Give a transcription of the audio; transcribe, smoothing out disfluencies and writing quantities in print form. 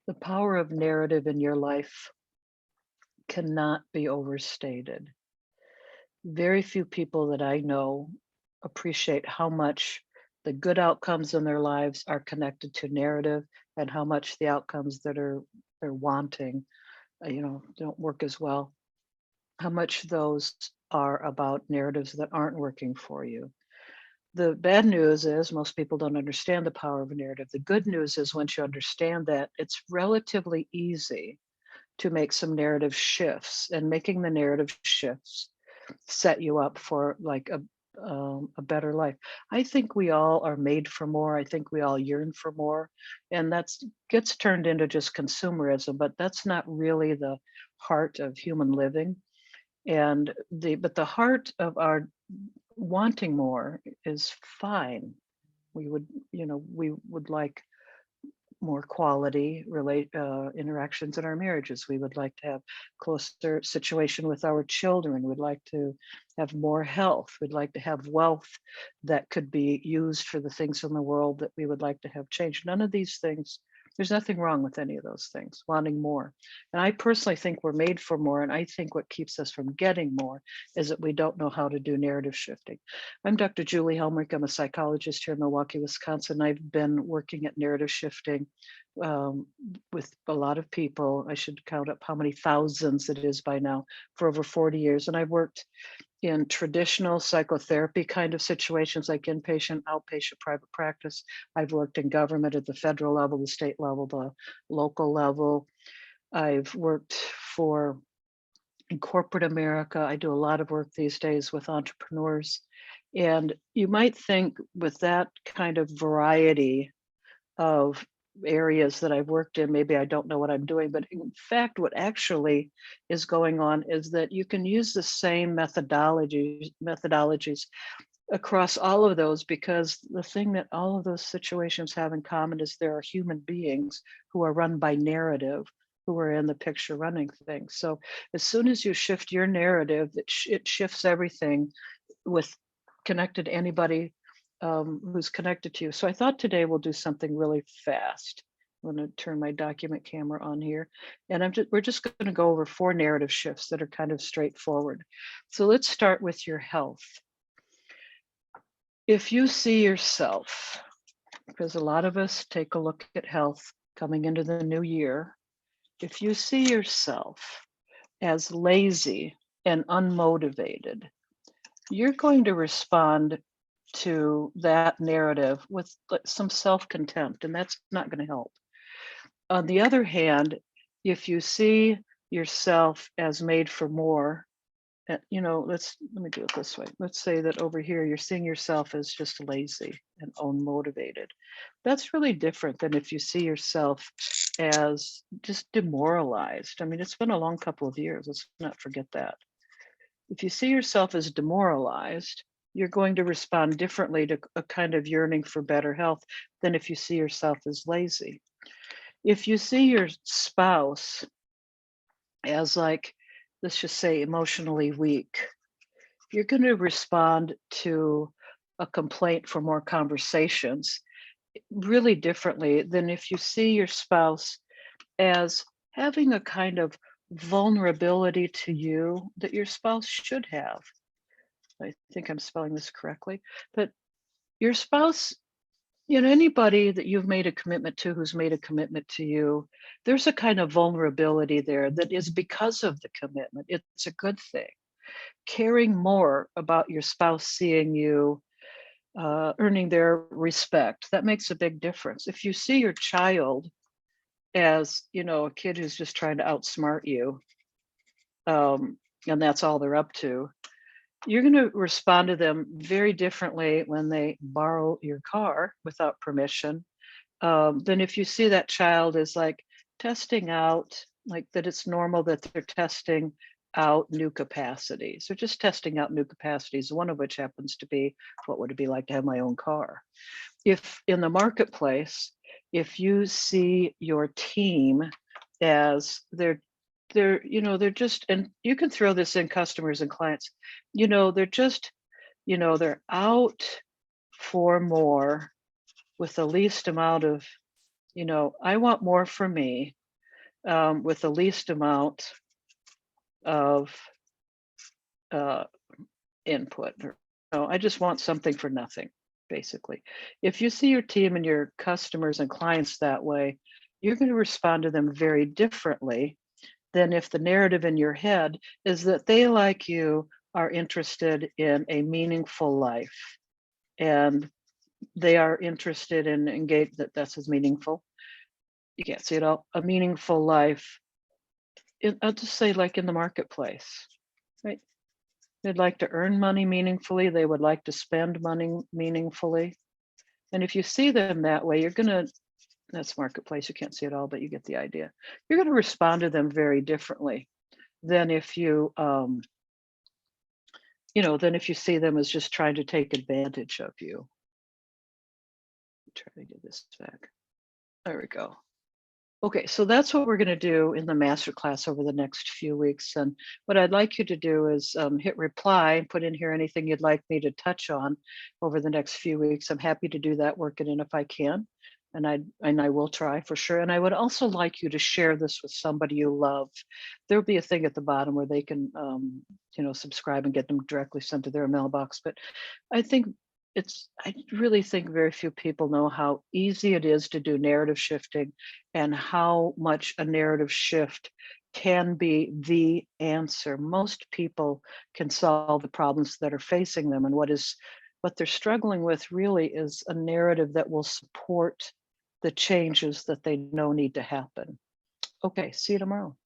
The power of narrative in your life cannot be overstated. Very few people that I know appreciate how much the good outcomes in their lives are connected to narrative and how much the outcomes that they're wanting, don't work as well. How much those are about narratives that aren't working for you. The bad news is most people don't understand the power of a narrative. The good news is once you understand that, it's relatively easy to make some narrative shifts, and making the narrative shifts set you up for like a better life. I think we all are made for more. I think we all yearn for more, and that's gets turned into just consumerism. But that's not really the heart of human living. And the heart of our wanting more is fine. We would like more quality interactions in our marriages. We would like to have closer situation with our children. We'd like to have more health. We'd like to have wealth that could be used for the things in the world that we would like to have changed. None of these things, there's nothing wrong with any of those things, wanting more. And I personally think we're made for more. And I think what keeps us from getting more is that we don't know how to do narrative shifting. I'm Dr. Julie Helmrich. I'm a psychologist here in Milwaukee, Wisconsin. I've been working at narrative shifting um, with a lot of people. I should count up how many thousands it is by now, for over 40 years. And I've worked in traditional psychotherapy kind of situations like inpatient, outpatient, private practice. I've worked in government at the federal level, the state level, the local level. I've worked for in corporate America. I do a lot of work these days with entrepreneurs. And you might think with that kind of variety of areas that I've worked in, maybe I don't know what I'm doing, but in fact, what actually is going on is that you can use the same methodologies across all of those, because the thing that all of those situations have in common is there are human beings who are run by narrative, who are in the picture running things. So as soon as you shift your narrative, it shifts everything with connected to anybody who's connected to you. So I thought today we'll do something really fast. I'm going to turn my document camera on here, and we're just going to go over 4 narrative shifts that are kind of straightforward. So let's start with your health. If you see yourself, because a lot of us take a look at health coming into the new year, if you see yourself as lazy and unmotivated, you're going to respond to that narrative with some self contempt, and that's not going to help. On the other hand, if you see yourself as made for more, let me do it this way. Let's say that over here you're seeing yourself as just lazy and unmotivated. That's really different than if you see yourself as just demoralized. I mean, it's been a long couple of years. Let's not forget that. If you see yourself as demoralized, you're going to respond differently to a kind of yearning for better health than if you see yourself as lazy. If you see your spouse as, like, let's just say, emotionally weak, you're going to respond to a complaint for more conversations really differently than if you see your spouse as having a kind of vulnerability to you that your spouse should have. I think I'm spelling this correctly, but your spouse, anybody that you've made a commitment to, who's made a commitment to you, there's a kind of vulnerability there that is because of the commitment. It's a good thing. Caring more about your spouse seeing you earning their respect, that makes a big difference. If you see your child as, a kid who's just trying to outsmart you, and that's all they're up to, you're going to respond to them very differently when they borrow your car without permission, than if you see that child as like testing out, like that it's normal that they're testing out new capacities. They're just testing out new capacities, one of which happens to be, what would it be like to have my own car? If in the marketplace, if you see your team as they're just, and you can throw this in customers and clients, they're just, they're out for more with the least amount of I want more for me, with the least amount of uh, input. Or, I just want something for nothing, basically. If you see your team and your customers and clients that way, you're going to respond to them very differently than if the narrative in your head is that they, like you, are interested in a meaningful life and they are interested in engage that's as meaningful. You can't see it all. A meaningful life. I'll just say, like in the marketplace, right? They'd like to earn money meaningfully. They would like to spend money meaningfully. And if you see them that way, you're gonna. That's marketplace. You can't see it all, but you get the idea. You're going to respond to them very differently than if than if you see them as just trying to take advantage of you. Try to get this back. There we go. Okay, so that's what we're going to do in the master class over the next few weeks. And what I'd like you to do is hit reply and put in here anything you'd like me to touch on over the next few weeks. I'm happy to do that, work it in if I can. And I will try for sure. And I would also like you to share this with somebody you love. There'll be a thing at the bottom where they can, subscribe and get them directly sent to their mailbox. But I think I really think very few people know how easy it is to do narrative shifting and how much a narrative shift can be the answer. Most people can solve the problems that are facing them, and what they're struggling with really is a narrative that will support the changes that they know need to happen. Okay, see you tomorrow.